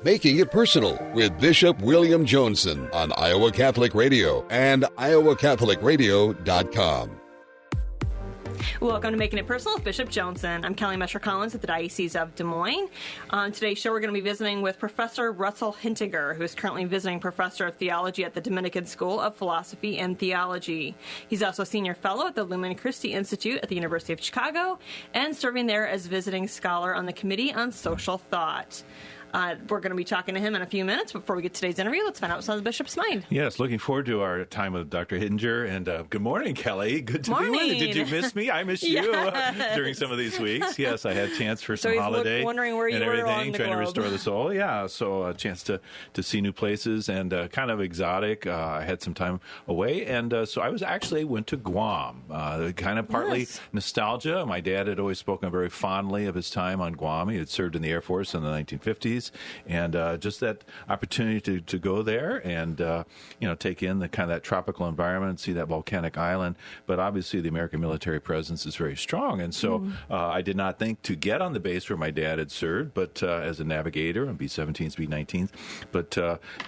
Making It Personal with Bishop William Joensen on Iowa Catholic Radio and iowacatholicradio.com. Welcome to Making It Personal with Bishop Joensen. I'm Kelly Mescher-Collins at the Diocese of Des Moines. On today's show, we're going to be visiting with Professor Russell Hintiger, who is currently visiting professor of theology at the Dominican School of Philosophy and Theology. He's also a senior fellow at the Lumen Christi Institute at the University of Chicago and serving there as visiting scholar on the Committee on Social Thought. We're going to be talking to him in a few minutes. Before we get to today's interview, let's find out what's on the Bishop's mind. Yes, looking forward to our time with Dr. Hintiger. And good morning, Kelly. Good to be with you. Did you miss me? I missed you during some of these weeks. Yes, I had a chance for some holiday wondering where you were on the trying globe. to restore the soul. Yeah, so a chance to see new places and kind of exotic. I had some time away, and so I went to Guam. Kind of partly nostalgia. My dad had always spoken very fondly of his time on Guam. He had served in the Air Force in the 1950s. And just that opportunity to go there and, take in the kind of that tropical environment, see that volcanic island. But obviously the American military presence is very strong. And so I did not think to get on the base where my dad had served, but as a navigator on B-17s, B-19s. But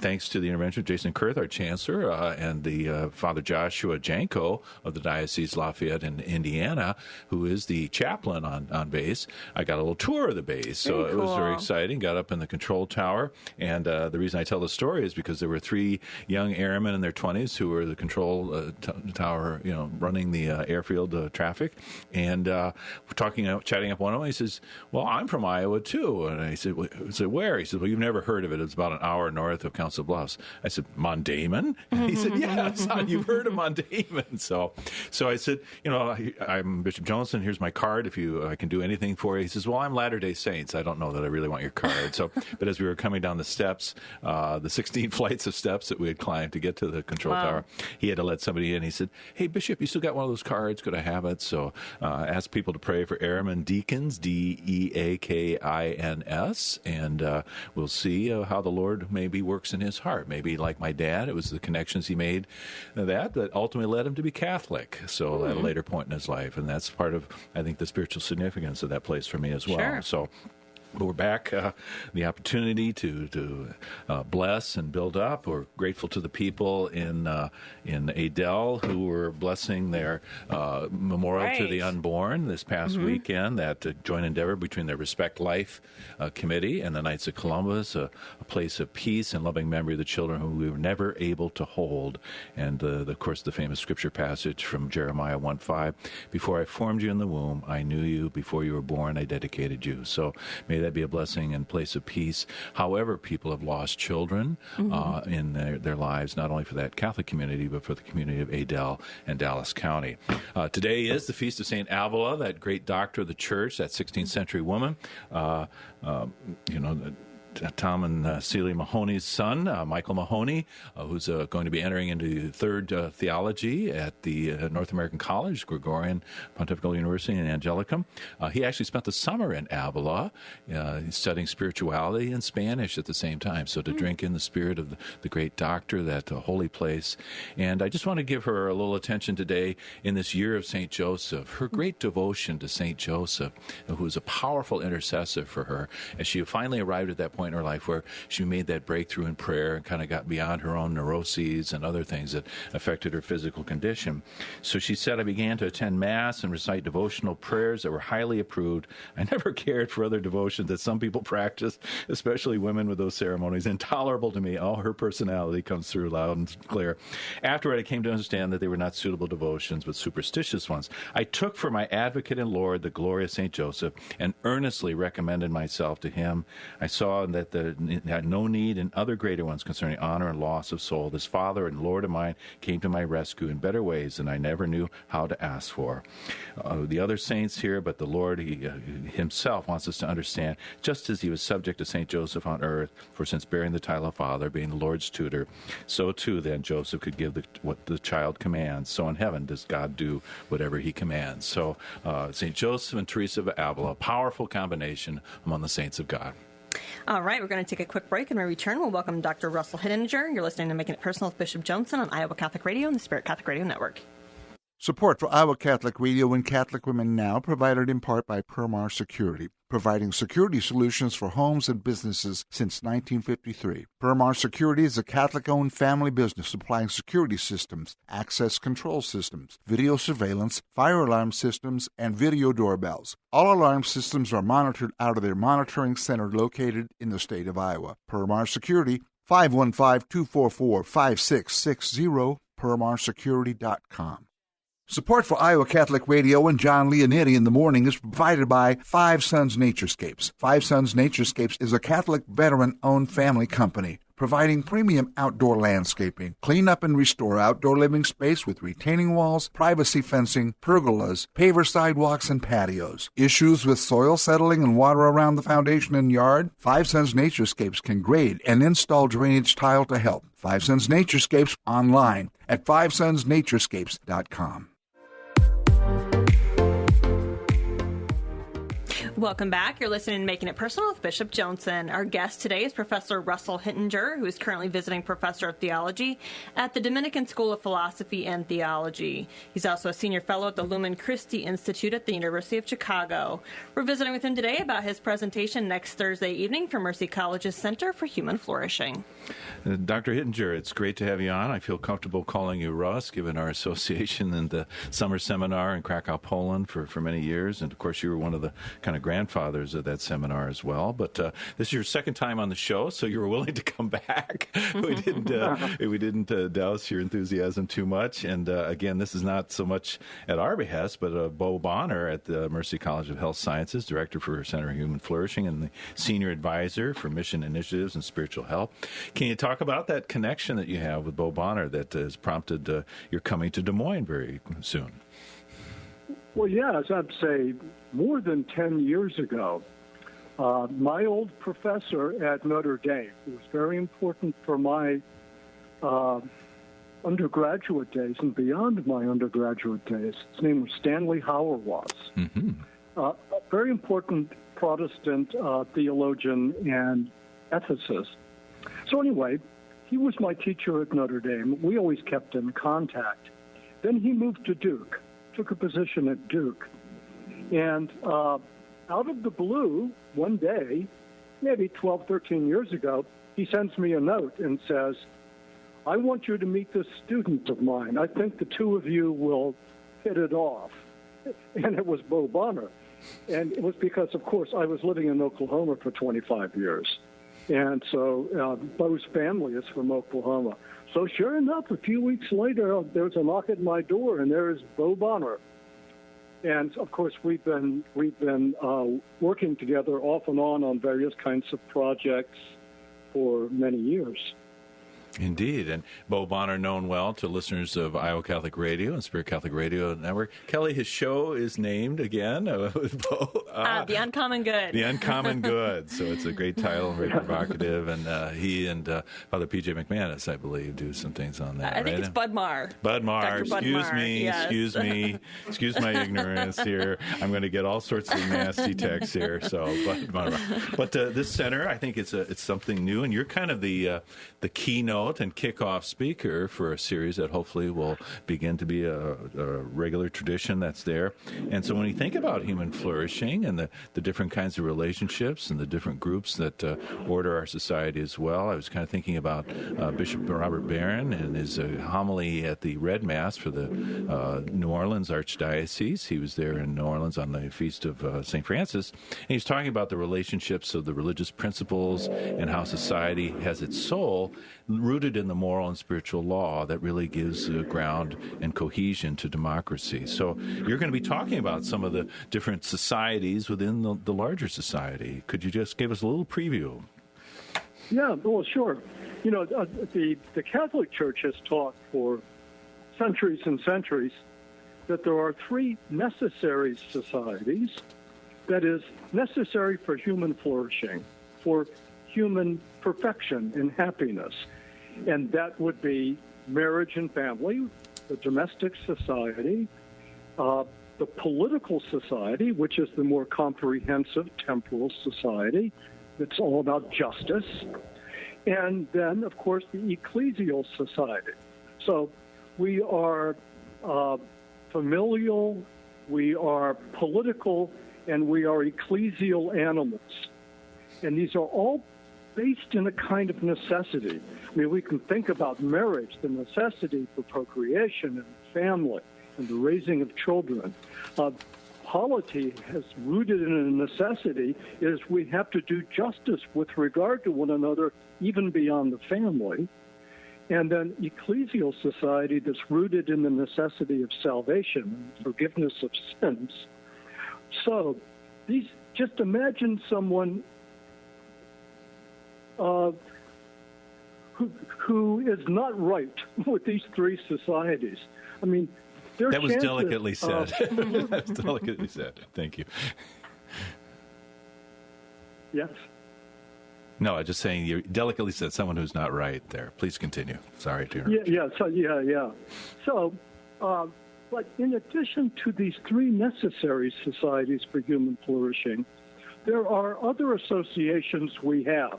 thanks to the intervention of Jason Kurth, our chancellor, and the Father Joshua Janko of the Diocese Lafayette in Indiana, who is the chaplain on base, I got a little tour of the base. So it was very exciting. Got up in the control tower, and the reason I tell the story is because there were 3 young airmen in their 20s who were the control tower, running the airfield traffic, and chatting up one of them. He says, "Well, I'm from Iowa too," and I said, "Where?" He said, "Well, you've never heard of it. It's about an hour north of Council Bluffs." I said, "Mondamon?" He said, "Yeah, son, you've heard of Mondamon." So I said, "I'm Bishop Joensen. Here's my card. If I can do anything for you." He says, "Well, I'm Latter-day Saints. I don't know that I really want your card." But as we were coming down the steps, the 16 flights of steps that we had climbed to get to the control tower, he had to let somebody in. He said, "Hey, Bishop, you still got one of those cards? Could I have it?" So I asked people to pray for airmen deacons, DEAKINS, and we'll see how the Lord maybe works in his heart. Maybe like my dad, it was the connections he made that ultimately led him to be Catholic. So at a later point in his life, and that's part of, I think, the spiritual significance of that place for me as well. Sure. So. But we're back, the opportunity to bless and build up. We're grateful to the people in Adel who were blessing their memorial to the unborn this past weekend, that joint endeavor between their Respect Life Committee and the Knights of Columbus, a place of peace and loving memory of the children who we were never able to hold. And, of course, the famous scripture passage from Jeremiah 1:5, "Before I formed you in the womb, I knew you. Before you were born, I dedicated you." So may that be a blessing and place of peace. However, people have lost children in their lives, not only for that Catholic community, but for the community of Adel and Dallas County. Today is the feast of St. Avila, that great doctor of the church, that 16th century woman. Tom and Celia Mahoney's son, Michael Mahoney, who's going to be entering into third theology at the North American College, Gregorian Pontifical University in Angelicum. He actually spent the summer in Avila studying spirituality and Spanish at the same time, so to drink in the spirit of the great doctor, that holy place. And I just want to give her a little attention today in this year of St. Joseph, her great devotion to St. Joseph, who was a powerful intercessor for her, as she finally arrived at that point in her life where she made that breakthrough in prayer and kind of got beyond her own neuroses and other things that affected her physical condition. So she said, "I began to attend Mass and recite devotional prayers that were highly approved. I never cared for other devotions that some people practice, especially women with those ceremonies. Intolerable to me." All her personality comes through loud and clear. "Afterward, I came to understand that they were not suitable devotions, but superstitious ones. I took for my advocate and Lord the glorious St. Joseph and earnestly recommended myself to him. I saw that there had no need in other greater ones concerning honor and loss of soul. This Father and Lord of mine came to my rescue in better ways than I never knew how to ask for." The other saints here, but the Lord himself wants us to understand, just as he was subject to St. Joseph on earth, for since bearing the title of Father, being the Lord's tutor, so too then Joseph could give what the child commands. So in heaven does God do whatever he commands. So St. Joseph and Teresa of Avila, a powerful combination among the saints of God. All right, we're going to take a quick break, and when we return, we'll welcome Dr. Russell Hintiger. You're listening to Making It Personal with Bishop Joensen on Iowa Catholic Radio and the Spirit Catholic Radio Network. Support for Iowa Catholic Radio and Catholic Women Now provided in part by Marr Security, providing security solutions for homes and businesses since 1953. Marr Security is a Catholic-owned family business supplying security systems, access control systems, video surveillance, fire alarm systems, and video doorbells. All alarm systems are monitored out of their monitoring center located in the state of Iowa. Marr Security, 515-244-5660, permarsecurity.com. Support for Iowa Catholic Radio and John Leonetti in the morning is provided by Five Sons Naturescapes. Five Sons Naturescapes is a Catholic veteran-owned family company providing premium outdoor landscaping, clean up and restore outdoor living space with retaining walls, privacy fencing, pergolas, paver sidewalks, and patios. Issues with soil settling and water around the foundation and yard? Five Sons Naturescapes can grade and install drainage tile to help. Five Sons Naturescapes online at fivesonsnaturescapes.com. Welcome back. You're listening to Making It Personal with Bishop Joensen. Our guest today is Professor Russell Hintinger, who is currently visiting professor of theology at the Dominican School of Philosophy and Theology. He's also a senior fellow at the Lumen Christi Institute at the University of Chicago. We're visiting with him today about his presentation next Thursday evening for Mercy College's Center for Human Flourishing. Dr. Hintinger, it's great to have you on. I feel comfortable calling you Russ, given our association in the summer seminar in Krakow, Poland for many years. And, of course, you were one of the kind of grandfathers of that seminar as well. But this is your second time on the show, so you were willing to come back. We didn't douse your enthusiasm too much. And, again, this is not so much at our behest, but Bo Bonner at the Mercy College of Health Sciences, Director for Center for Human Flourishing and the Senior Advisor for Mission Initiatives and Spiritual Health. Can you talk about that connection that you have with Bo Bonner that has prompted your coming to Des Moines very soon? Well, yes, I'd say more than 10 years ago, my old professor at Notre Dame, who was very important for my undergraduate days and beyond my undergraduate days, his name was Stanley Hauerwas, a very important Protestant theologian and ethicist. So anyway, he was my teacher at Notre Dame. We always kept in contact. Then he moved to Duke, took a position at Duke. And out of the blue, one day, maybe 12, 13 years ago, he sends me a note and says, I want you to meet this student of mine. I think the two of you will hit it off. And it was Bo Bonner. And it was because, of course, I was living in Oklahoma for 25 years. And so Bo's family is from Oklahoma. So sure enough, a few weeks later, there was a knock at my door, and there is Bo Bonner. And of course, we've been working together off and on various kinds of projects for many years. Indeed. And Bo Bonner, known well to listeners of Iowa Catholic Radio and Spirit Catholic Radio Network. Kelly, his show is named again with Bo. The Uncommon Good. The Uncommon Good. So it's a great title, very provocative. And he and Father P.J. McManus, I believe, do some things on that. I think it's Bud Marr. Bud Marr. Excuse me. Yes. Excuse me. Excuse my ignorance here. I'm going to get all sorts of nasty texts here. So, but this center, I think it's something new. And you're kind of the keynote and kickoff speaker for a series that hopefully will begin to be a regular tradition that's there. And so when you think about human flourishing and the different kinds of relationships and the different groups that order our society as well, I was kind of thinking about Bishop Robert Barron and his homily at the Red Mass for the New Orleans Archdiocese. He was there in New Orleans on the feast of St. Francis, and he's talking about the relationships of the religious principles and how society has its soul rooted in the moral and spiritual law that really gives ground and cohesion to democracy. So you're going to be talking about some of the different societies within the larger society. Could you just give us a little preview? Yeah, well, sure. You know, the Catholic Church has taught for centuries and centuries that there are three necessary societies that is necessary for human flourishing, for human perfection and happiness. And that would be marriage and family, the domestic society, the political society, which is the more comprehensive temporal society. It's all about justice. And then, of course, the ecclesial society. So we are familial, we are political, and we are ecclesial animals. And these are all based in a kind of necessity. I mean, we can think about marriage, the necessity for procreation and family and the raising of children. Polity has rooted in a necessity is we have to do justice with regard to one another, even beyond the family. And then ecclesial society that's rooted in the necessity of salvation and forgiveness of sins. So just imagine someone who is not right with these three societies. I mean, that was delicately said. That was delicately said. Thank you. Yes. No, I'm just saying you delicately said someone who's not right there. Please continue. Sorry to interrupt. So, but in addition to these three necessary societies for human flourishing, there are other associations we have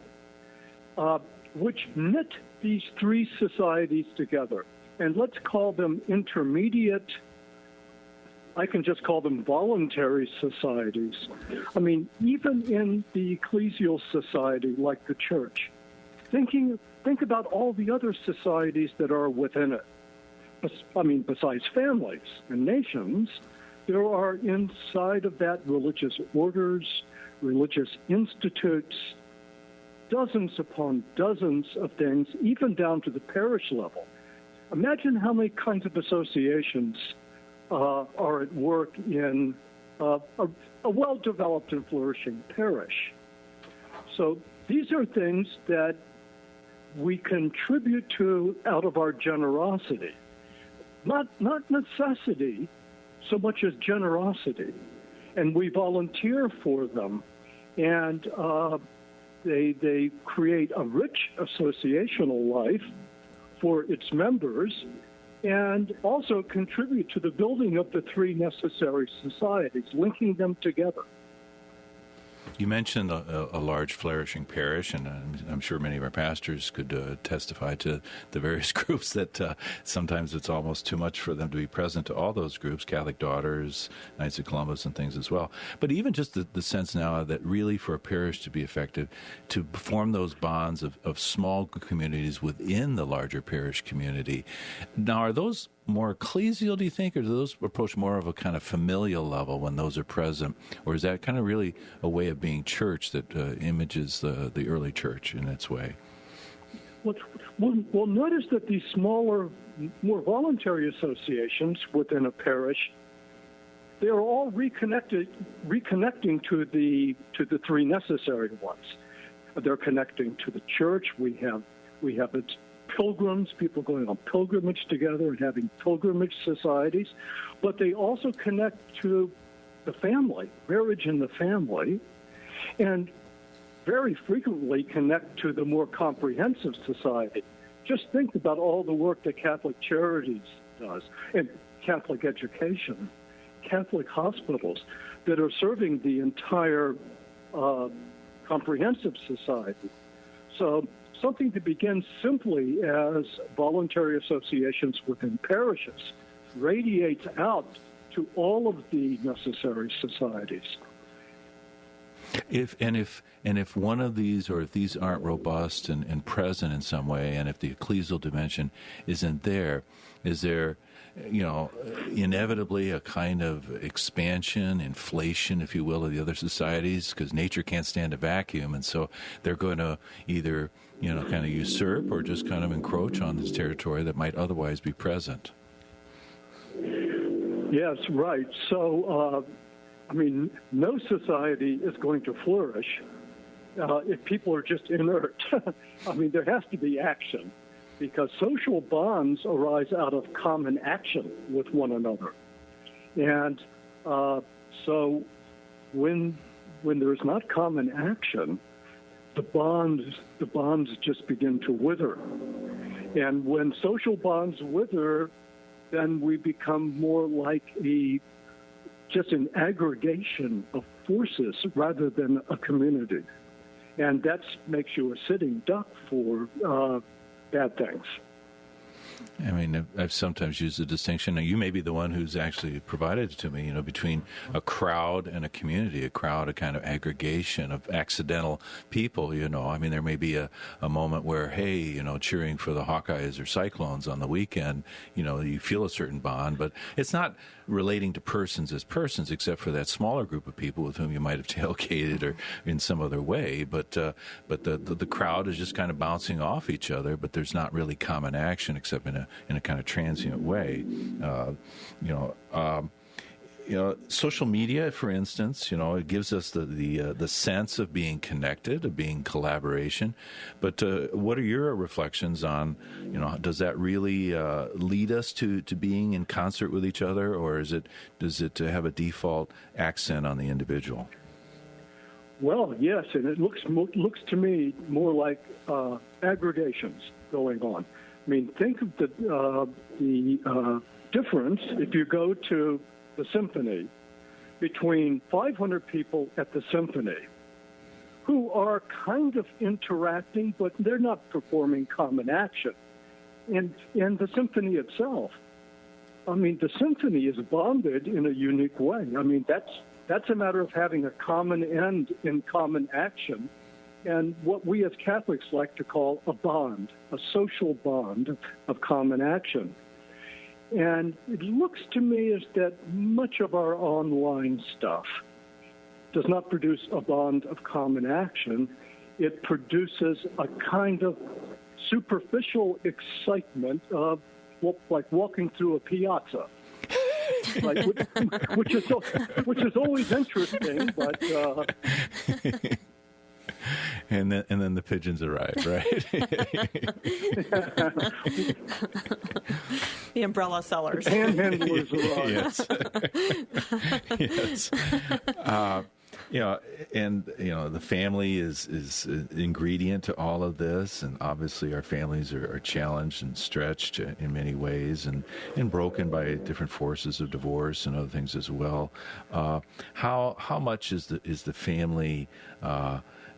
which knit these three societies together. And let's call them intermediate, I can just call them voluntary societies. I mean, even in the ecclesial society like the church, think about all the other societies that are within it. I mean, besides families and nations, there are inside of that religious orders, religious institutes, dozens upon dozens of things, even down to the parish level. Imagine how many kinds of associations are at work in a well-developed and flourishing parish. So these are things that we contribute to out of our generosity, not necessity so much as generosity. And we volunteer for them, and they create a rich associational life for its members, and also contribute to the building of the three necessary societies, linking them together. You mentioned a large flourishing parish, and I'm sure many of our pastors could testify to the various groups that sometimes it's almost too much for them to be present to all those groups, Catholic Daughters, Knights of Columbus, and things as well. But even just the sense now that really for a parish to be effective, to form those bonds of small communities within the larger parish community. Now, are those more ecclesial, do you think, or do those approach more of a kind of familial level when those are present? Or is that kind of really a way of being church that images the early church in its way? Well, notice that these smaller, more voluntary associations within a parish, they are all reconnecting to the three necessary ones. They're connecting to the church. We have its pilgrims, people going on pilgrimage together and having pilgrimage societies, but they also connect to the family, marriage in the family, and very frequently connect to the more comprehensive society. Just think about all the work that Catholic Charities does, and Catholic education, Catholic hospitals that are serving the entire comprehensive society. So something to begin simply as voluntary associations within parishes radiates out to all of the necessary societies. If one of these, or if these aren't robust and present in some way, and if the ecclesial dimension isn't there, is there, inevitably a kind of expansion, inflation, if you will, of the other societies? Because nature can't stand a vacuum, and so they're going to either, kind of usurp or just kind of encroach on this territory that might otherwise be present. Yes, right. So, no society is going to flourish if people are just inert. There has to be action, because social bonds arise out of common action with one another. And so when there's not common action, the bonds just begin to wither. And when social bonds wither, then we become more like just an aggregation of forces rather than a community. And that makes you a sitting duck for bad things. I mean, I've sometimes used the distinction, and you may be the one who's actually provided it to me, between a crowd and a community, a crowd, a kind of aggregation of accidental people, I mean, there may be a moment where, hey, cheering for the Hawkeyes or Cyclones on the weekend, you feel a certain bond, but it's not relating to persons as persons, except for that smaller group of people with whom you might have tailgated or in some other way, but the crowd is just kind of bouncing off each other, but there's not really common action except in a kind of transient way. Social media, for instance, it gives us the sense of being connected, of being collaboration. But what are your reflections on, does that really lead us to being in concert with each other, or does it have a default accent on the individual? Well, yes, and it looks to me more like aggregations going on. I mean, think of the difference if you go to the symphony between 500 people at the symphony who are kind of interacting, but they're not performing common action. And the symphony itself, I mean, the symphony is bonded in a unique way. I mean, that's a matter of having a common end in common action, and what we as Catholics like to call a bond, a social bond of common action. And it looks to me as that much of our online stuff does not produce a bond of common action. It produces a kind of superficial excitement of, like walking through a piazza. Which is always interesting, but and then the pigeons arrive, right? The umbrella sellers, panhandlers arrive. Yes. The family is an ingredient to all of this, and obviously our families are challenged and stretched in many ways, and broken by different forces of divorce and other things as well. How much is the family,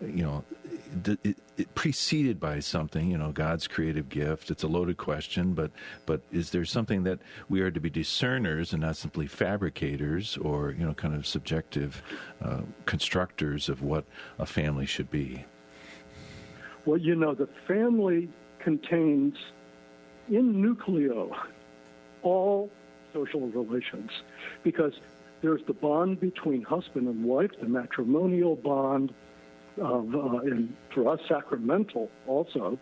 it preceded by something, God's creative gift? It's a loaded question, but is there something that we are to be discerners and not simply fabricators or, kind of subjective constructors of what a family should be? Well, the family contains in nucleo all social relations, because there's the bond between husband and wife, the matrimonial bond, and for us, sacramental also,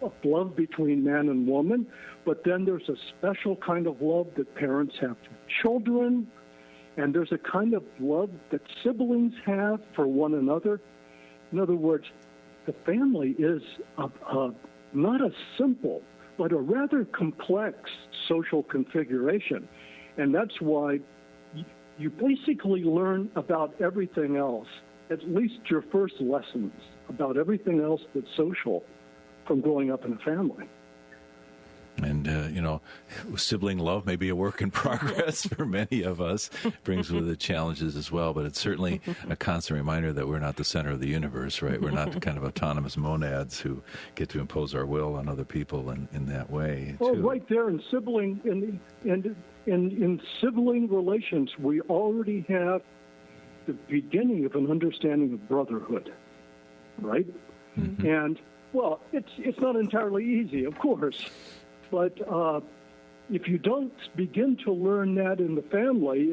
of love between man and woman. But then there's a special kind of love that parents have for children, and there's a kind of love that siblings have for one another. In other words, the family is not a simple, but a rather complex social configuration. And that's why you basically learn about everything else, at least your first lessons about everything else that's social, from growing up in a family. And, sibling love may be a work in progress for many of us, brings with it challenges as well, but it's certainly a constant reminder that we're not the center of the universe, right? We're not the kind of autonomous monads who get to impose our will on other people in that way. Oh, right there in sibling, in sibling relations, we already have the beginning of an understanding of brotherhood, right? Mm-hmm. And, well, it's not entirely easy, of course, but if you don't begin to learn that in the family,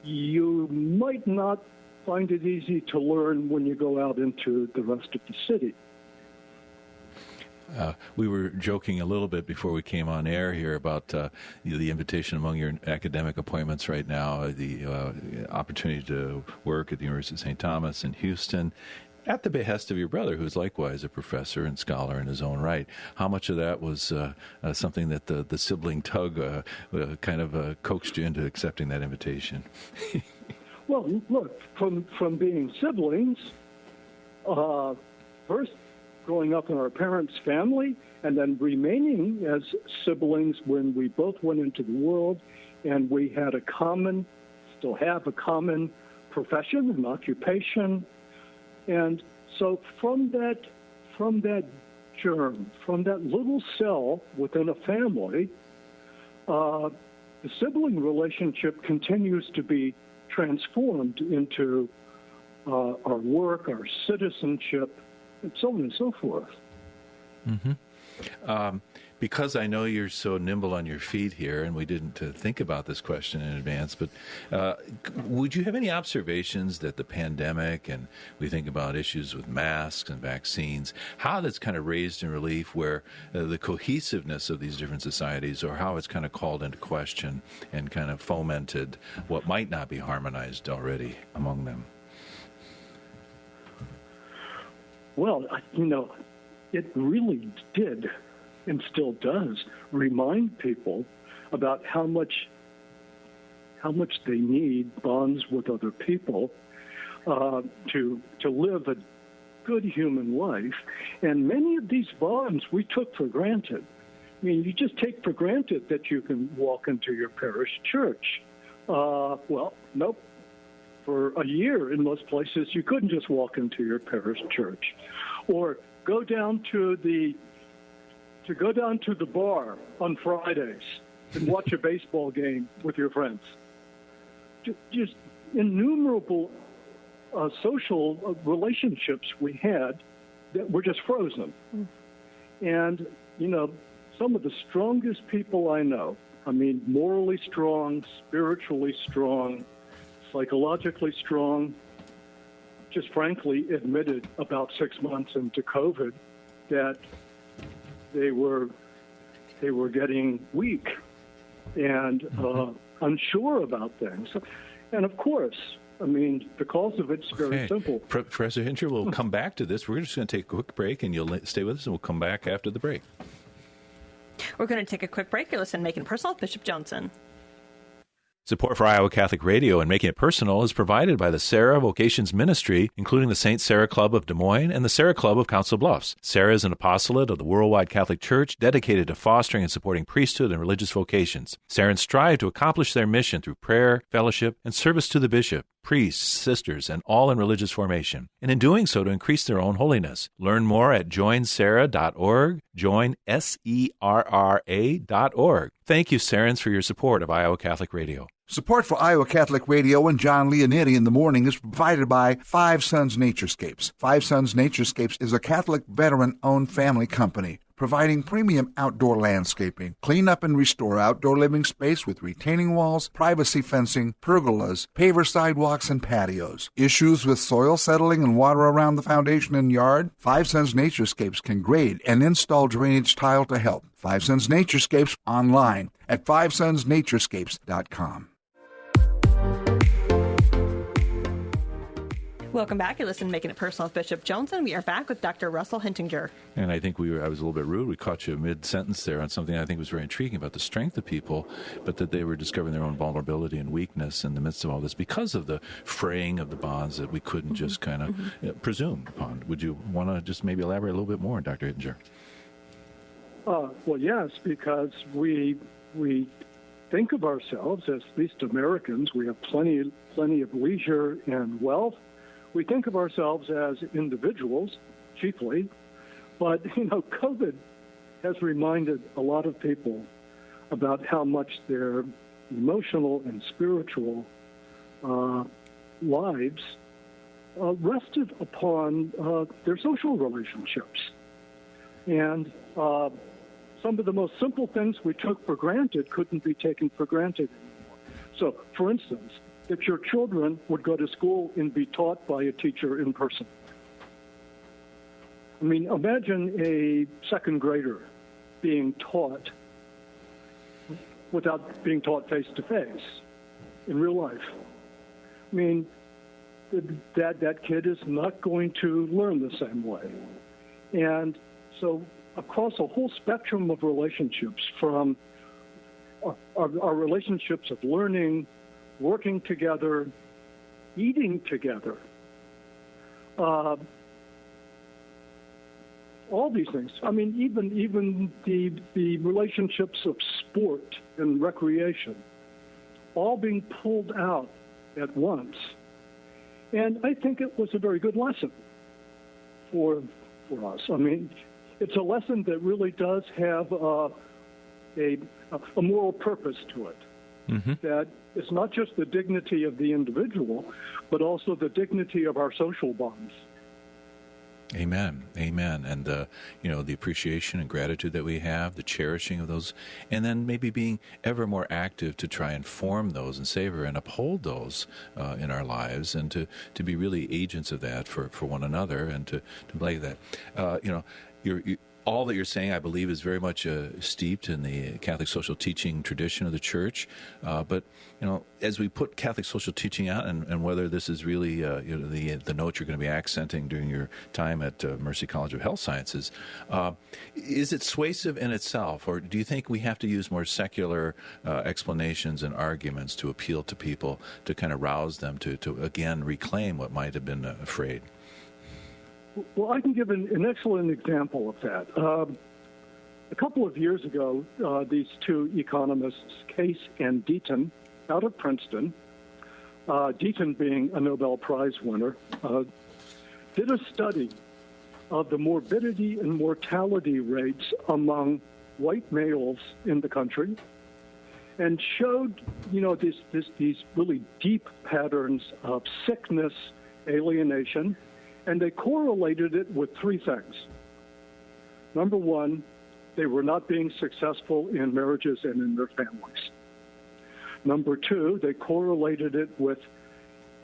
you might not find it easy to learn when you go out into the rest of the city. We were joking a little bit before we came on air here about the invitation among your academic appointments right now, the opportunity to work at the University of St. Thomas in Houston, at the behest of your brother, who's likewise a professor and scholar in his own right. How much of that was something that the sibling tug kind of coaxed you into accepting that invitation? Well, look, from being siblings, first growing up in our parents' family, and then remaining as siblings when we both went into the world, and we had still have a common profession and occupation. And so from that germ, from that little cell within a family, the sibling relationship continues to be transformed into our work, our citizenship, and so on and so forth. Mm-hmm. Because I know you're so nimble on your feet here, and we didn't think about this question in advance, but would you have any observations that the pandemic, and we think about issues with masks and vaccines, how that's kind of raised in relief where the cohesiveness of these different societies, or how it's kind of called into question and kind of fomented what might not be harmonized already among them? Well, it really did, and still does, remind people about how much they need bonds with other people to live a good human life. And many of these bonds we took for granted. I mean, you just take for granted that you can walk into your parish church. Well, nope. For a year, in most places, you couldn't just walk into your parish church, or go down to the bar on Fridays and watch a baseball game with your friends. Just innumerable social relationships we had that were just frozen. And, some of the strongest people I know, morally strong, spiritually strong, psychologically strong, just frankly admitted about 6 months into COVID that they were getting weak and unsure about things. And of course, the cause of it's very simple. Professor Hintinger, we'll come back to this. We're just going to take a quick break, and you'll stay with us, and we'll come back after the break. We're going to take a quick break. You're listening to Making It Personal with Bishop Joensen. Support for Iowa Catholic Radio and Making It Personal is provided by the Sarah Vocations Ministry, including the St. Sarah Club of Des Moines and the Sarah Club of Council Bluffs. Sarah is an apostolate of the Worldwide Catholic Church dedicated to fostering and supporting priesthood and religious vocations. Sarahs strive to accomplish their mission through prayer, fellowship, and service to the bishop, priests, sisters, and all in religious formation, and in doing so to increase their own holiness. Learn more at joinsarah.org, joinserra.org. Thank you, Sarahs, for your support of Iowa Catholic Radio. Support for Iowa Catholic Radio and John Leonetti in the morning is provided by Five Sons Naturescapes. Five Sons Naturescapes is a Catholic veteran-owned family company providing premium outdoor landscaping, clean up and restore outdoor living space with retaining walls, privacy fencing, pergolas, paver sidewalks, and patios. Issues with soil settling and water around the foundation and yard? Five Sons Naturescapes can grade and install drainage tile to help. Five Sons Naturescapes online at fivesonsnaturescapes.com. Welcome back. You're listening to Making It Personal with Bishop Joensen. We are back with Dr. Russell Hintinger. And I think I was a little bit rude. We caught you mid-sentence there on something I think was very intriguing about the strength of people, but that they were discovering their own vulnerability and weakness in the midst of all this because of the fraying of the bonds that we couldn't just kind of presume upon. Would you want to just maybe elaborate a little bit more, Dr. Hintinger? Well, yes, because we think of ourselves, as at least Americans, we have plenty of leisure and wealth. We think of ourselves as individuals, chiefly, but, COVID has reminded a lot of people about how much their emotional and spiritual lives rested upon their social relationships. And some of the most simple things we took for granted couldn't be taken for granted anymore. So, for instance, that your children would go to school and be taught by a teacher in person. Imagine a second grader being taught without being taught face-to-face in real life. That kid is not going to learn the same way. And so across a whole spectrum of relationships, from our relationships of learning, working together, eating together, all these things. Even the relationships of sport and recreation, all being pulled out at once. And I think it was a very good lesson for us. it's a lesson that really does have a moral purpose to it. Mm-hmm. That it's not just the dignity of the individual, but also the dignity of our social bonds. Amen. Amen. And, the appreciation and gratitude that we have, the cherishing of those, and then maybe being ever more active to try and form those and savor and uphold those in our lives, and to be really agents of that for one another, and to play that. All that you're saying, I believe, is very much steeped in the Catholic social teaching tradition of the Church. But as we put Catholic social teaching out, and whether this is really the note you're going to be accenting during your time at Mercy College of Health Sciences, is it suasive in itself, or do you think we have to use more secular explanations and arguments to appeal to people, to kind of rouse them to again reclaim what might have been afraid? Well, I can give an excellent example of that. A couple of years ago, these two economists, Case and Deaton, out of Princeton, Deaton being a Nobel Prize winner, did a study of the morbidity and mortality rates among white males in the country, and showed, these really deep patterns of sickness, alienation. And they correlated it with three things. Number one, they were not being successful in marriages and in their families. Number two, they correlated it with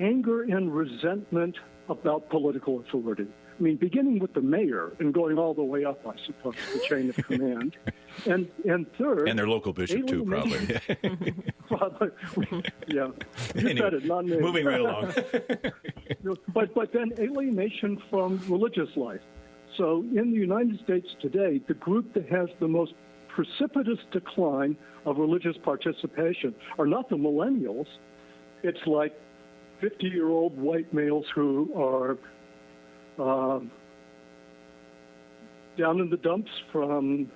anger and resentment about political authority. I mean, beginning with the mayor and going all the way up, I suppose, the chain of command. And third... And their local bishop, too, probably. Probably. Yeah. You anyway, said it, not me. Moving right along. But then alienation from religious life. So in the United States today, the group that has the most precipitous decline of religious participation are not the millennials. It's like 50-year-old white males who are down in the dumps from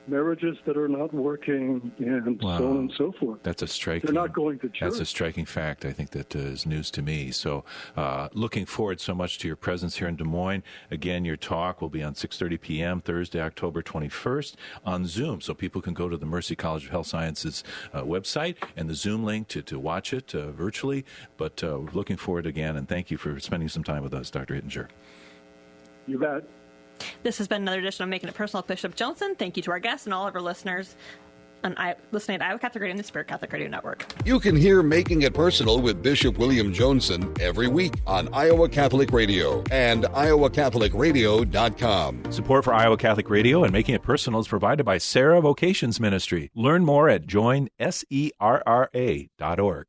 marriages that are not working, and wow. so on and so forth. That's a striking. They're not going to church. That's a striking fact. I think that is news to me. So, looking forward so much to your presence here in Des Moines. Again, your talk will be on 6:30 p.m. Thursday, October 21st, on Zoom. So people can go to the Mercy College of Health Sciences website and the Zoom link to watch it virtually. But looking forward again, and thank you for spending some time with us, Dr. Hittinger. You bet. This has been another edition of Making It Personal with Bishop Joensen. Thank you to our guests and all of our listeners listening to Iowa Catholic Radio and the Spirit Catholic Radio Network. You can hear Making It Personal with Bishop William Joensen every week on Iowa Catholic Radio and iowacatholicradio.com. Support for Iowa Catholic Radio and Making It Personal is provided by Sarah Vocations Ministry. Learn more at joinserra.org.